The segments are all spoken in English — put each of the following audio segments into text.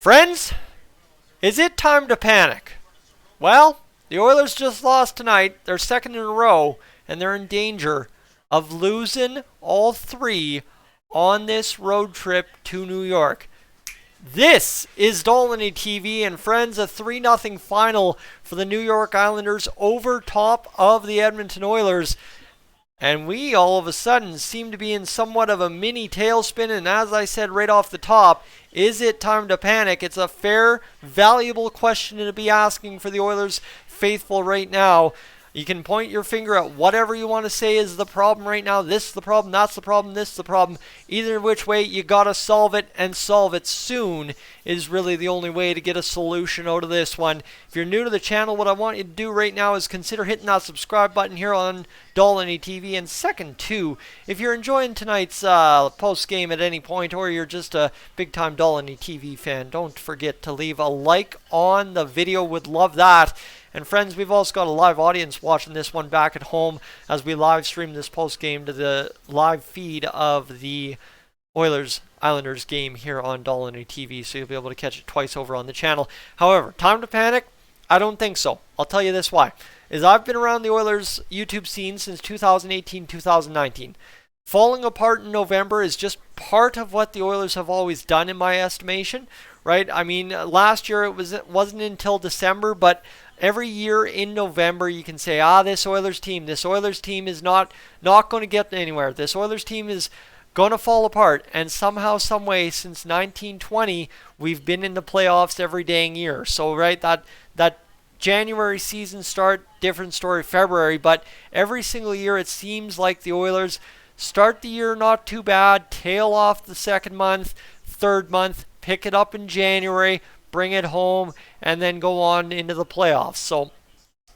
Friends, is it time to panic? Well, the Oilers just lost tonight, their second in a row, and they're in danger of losing all three on this road trip to New York. This is Dolynny TV, and friends, a 3-0 final for the New York Islanders over top of the Edmonton Oilers. And we all of a sudden seem to be in somewhat of a mini tailspin, and as I said right off the top, is it time to panic? It's a fair, valuable question to be asking for the Oilers faithful right now. You can point your finger at whatever you want to say is the problem right now. This is the problem, that's the problem, this is the problem. Either which way, you got to solve it, and solve it soon is really the only way to get a solution out of this one. If you're new to the channel, what I want you to do right now is consider hitting that subscribe button here on Dolynny TV. And second, too, if you're enjoying tonight's post game at any point, or you're just a big-time Dolynny TV fan, don't forget to leave a like on the video. Would love that. And friends, we've also got a live audience watching this one back at home as we live stream this post game to the live feed of the Oilers-Islanders game here on Dolynny TV, so you'll be able to catch it twice over on the channel. However, time to panic? I don't think so. I'll tell you this why. I've been around the Oilers YouTube scene since 2018-2019. Falling apart in November is just part of what the Oilers have always done in my estimation, right? I mean, last year it wasn't until December, but every year in November you can say, this Oilers team is not going to get anywhere. This Oilers team is going to fall apart. And somehow, some way, since 1920, we've been in the playoffs every dang year. So, right, that January season start, different story February, but every single year it seems like the Oilers start the year not too bad, tail off the second month, third month, pick it up in January, bring it home, and then go on into the playoffs. So,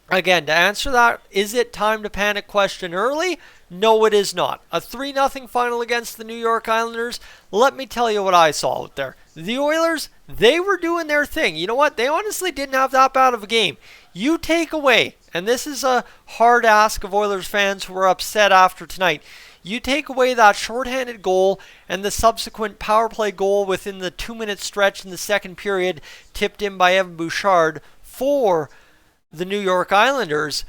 again, to answer that, is it time to panic question early? No, it is not. A 3-0 final against the New York Islanders. Let me tell you what I saw out there. The Oilers, they were doing their thing. You know what? They honestly didn't have that bad of a game. You take away, and this is a hard ask of Oilers fans who are upset after tonight, you take away that shorthanded goal and the subsequent power play goal within the 2-minute stretch in the second period, tipped in by Evan Bouchard for the New York Islanders.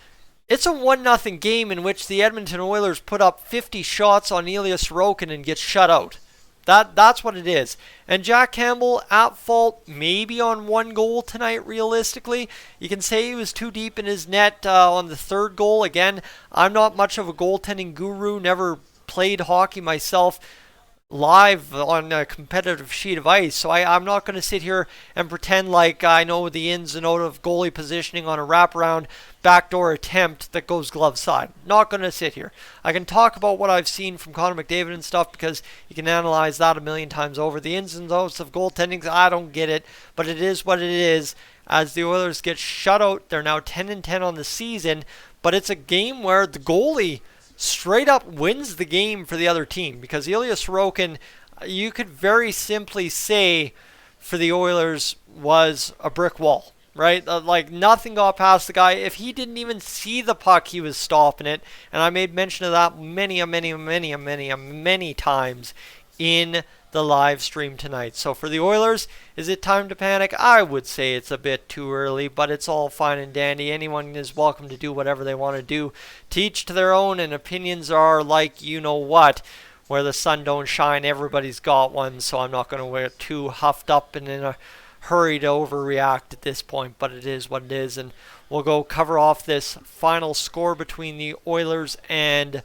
It's a 1-0 game in which the Edmonton Oilers put up 50 shots on Ilya Sorokin and get shut out. That's what it is. And Jack Campbell at fault maybe on one goal tonight, realistically. You can say he was too deep in his net on the third goal. Again, I'm not much of a goaltending guru, never played hockey myself live on a competitive sheet of ice, so I'm not going to sit here and pretend like I know the ins and outs of goalie positioning on a wraparound backdoor attempt that goes glove side. Not going to sit here. I can talk about what I've seen from Connor McDavid and stuff because you can analyze that a million times over. The ins and outs of goaltending, I don't get it, but it is what it is. As the Oilers get shut out, they're now 10-10 on the season, but it's a game where the goalie straight up wins the game for the other team, because Ilya Sorokin, you could very simply say for the Oilers, was a brick wall, right? Like nothing got past the guy. If he didn't even see the puck, he was stopping it, and I made mention of that many times in the live stream tonight. So for the Oilers, is it time to panic? I would say it's a bit too early, but it's all fine and dandy. Anyone is welcome to do whatever they want to do. To each to their own, and opinions are like you know what. Where the sun don't shine, everybody's got one, so I'm not going to get too huffed up and in a hurry to overreact at this point, but it is what it is. And we'll go cover off this final score between the Oilers and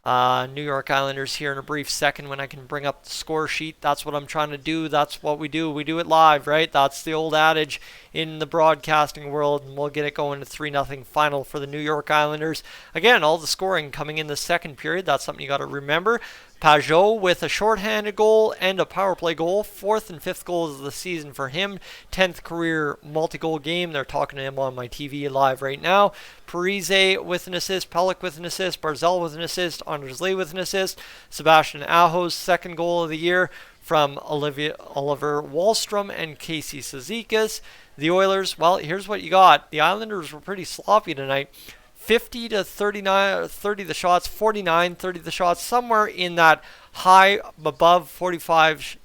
New York Islanders here in a brief second when I can bring up the score sheet. That's what I'm trying to do. That's what we do. We do it live, right? That's the old adage in the broadcasting world, and we'll get it going to 3-0 final for the New York Islanders. Again, all the scoring coming in the second period. That's something you got to remember. Pajot with a shorthanded goal and a power play goal. 4th and 5th goals of the season for him. 10th career multi-goal game. They're talking to him on my TV live right now. Parise with an assist. Pelech with an assist. Barzal with an assist. Anders Lee with an assist. Sebastian Aho's second goal of the year from Oliver Wahlstrom and Casey Cizikas. The Oilers, well, here's what you got. The Islanders were pretty sloppy tonight. 50 to 39, 30 the shots, 49, 30 the shots, somewhere in that high above 45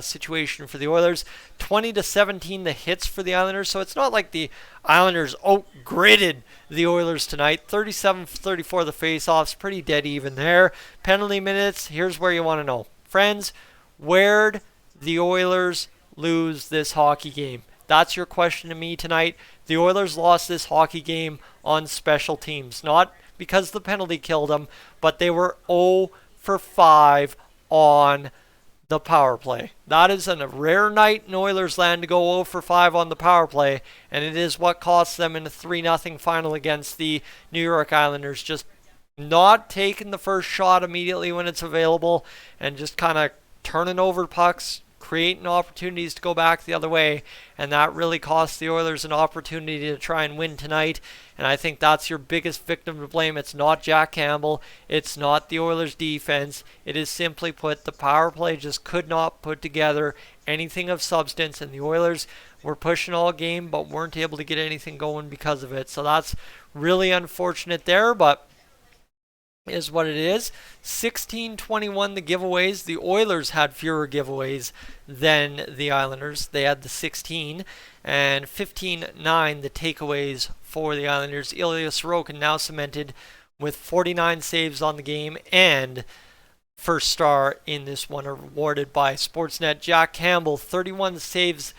situation for the Oilers. 20-17 the hits for the Islanders, so it's not like the Islanders out-gridded the Oilers tonight. 37-34 the face-offs, pretty dead even there. Penalty minutes, here's where you want to know. Friends, where'd the Oilers lose this hockey game? That's your question to me tonight. The Oilers lost this hockey game on special teams. Not because the penalty killed them, but they were 0 for 5 on the power play. That is a rare night in Oilers land to go 0 for 5 on the power play, and it is what cost them in a 3-0 final against the New York Islanders. Just not taking the first shot immediately when it's available and just kind of turning over pucks, creating opportunities to go back the other way, and that really cost the Oilers an opportunity to try and win tonight. And I think that's your biggest victim to blame. It's not Jack Campbell. It's not the Oilers defense. It is simply put, the power play just could not put together anything of substance, and the Oilers were pushing all game but weren't able to get anything going because of it. So that's really unfortunate there, but is what it is. 16-21 the giveaways. The Oilers had fewer giveaways than the Islanders. They had the 16, and 15-9 the takeaways for the Islanders. Ilya Sorokin now cemented with 49 saves on the game and first star in this one, awarded by Sportsnet. Jack Campbell, 31 saves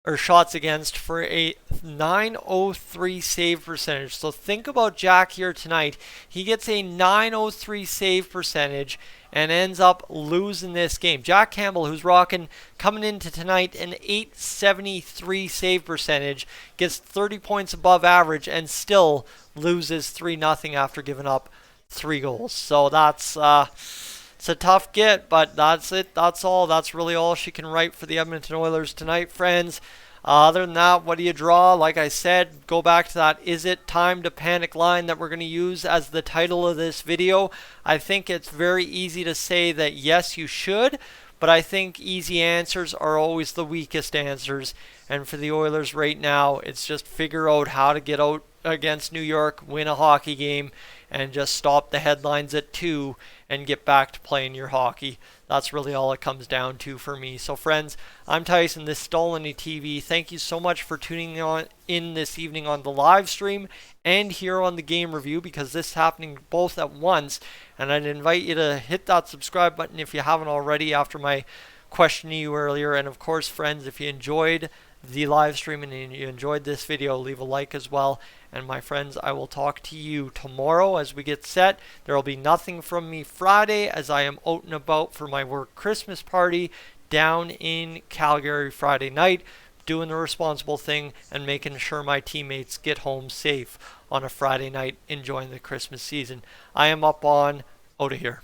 or shots against for a .903 save percentage. So think about Jack here tonight. He gets a .903 save percentage and ends up losing this game. Jack Campbell, who's rocking coming into tonight an .873 save percentage, gets 30 points above average and still loses 3-0 after giving up 3 goals. So that's it's a tough get, but that's it. That's all. That's really all she can write for the Edmonton Oilers tonight, friends. Other than that, what do you draw? Like I said, go back to that "Is it time to panic" line that we're going to use as the title of this video. I think it's very easy to say that yes, you should, but I think easy answers are always the weakest answers. And for the Oilers right now, it's just figure out how to get out against New York, win a hockey game, and just stop the headlines at 2 and get back to playing your hockey. That's really all it comes down to for me. So friends, I'm Tyson, this is Dolynny TV. Thank you so much for tuning in this evening on the live stream and here on the game review, because this is happening both at once. And I'd invite you to hit that subscribe button if you haven't already after my question to you earlier. And of course, friends, if you enjoyed the live stream and you enjoyed this video, leave a like as well. And my friends, I will talk to you tomorrow as we get set. There will be nothing from me Friday, as I am out and about for my work Christmas party down in Calgary Friday night, doing the responsible thing and making sure my teammates get home safe on a Friday night, enjoying the Christmas season. I am up on out of here.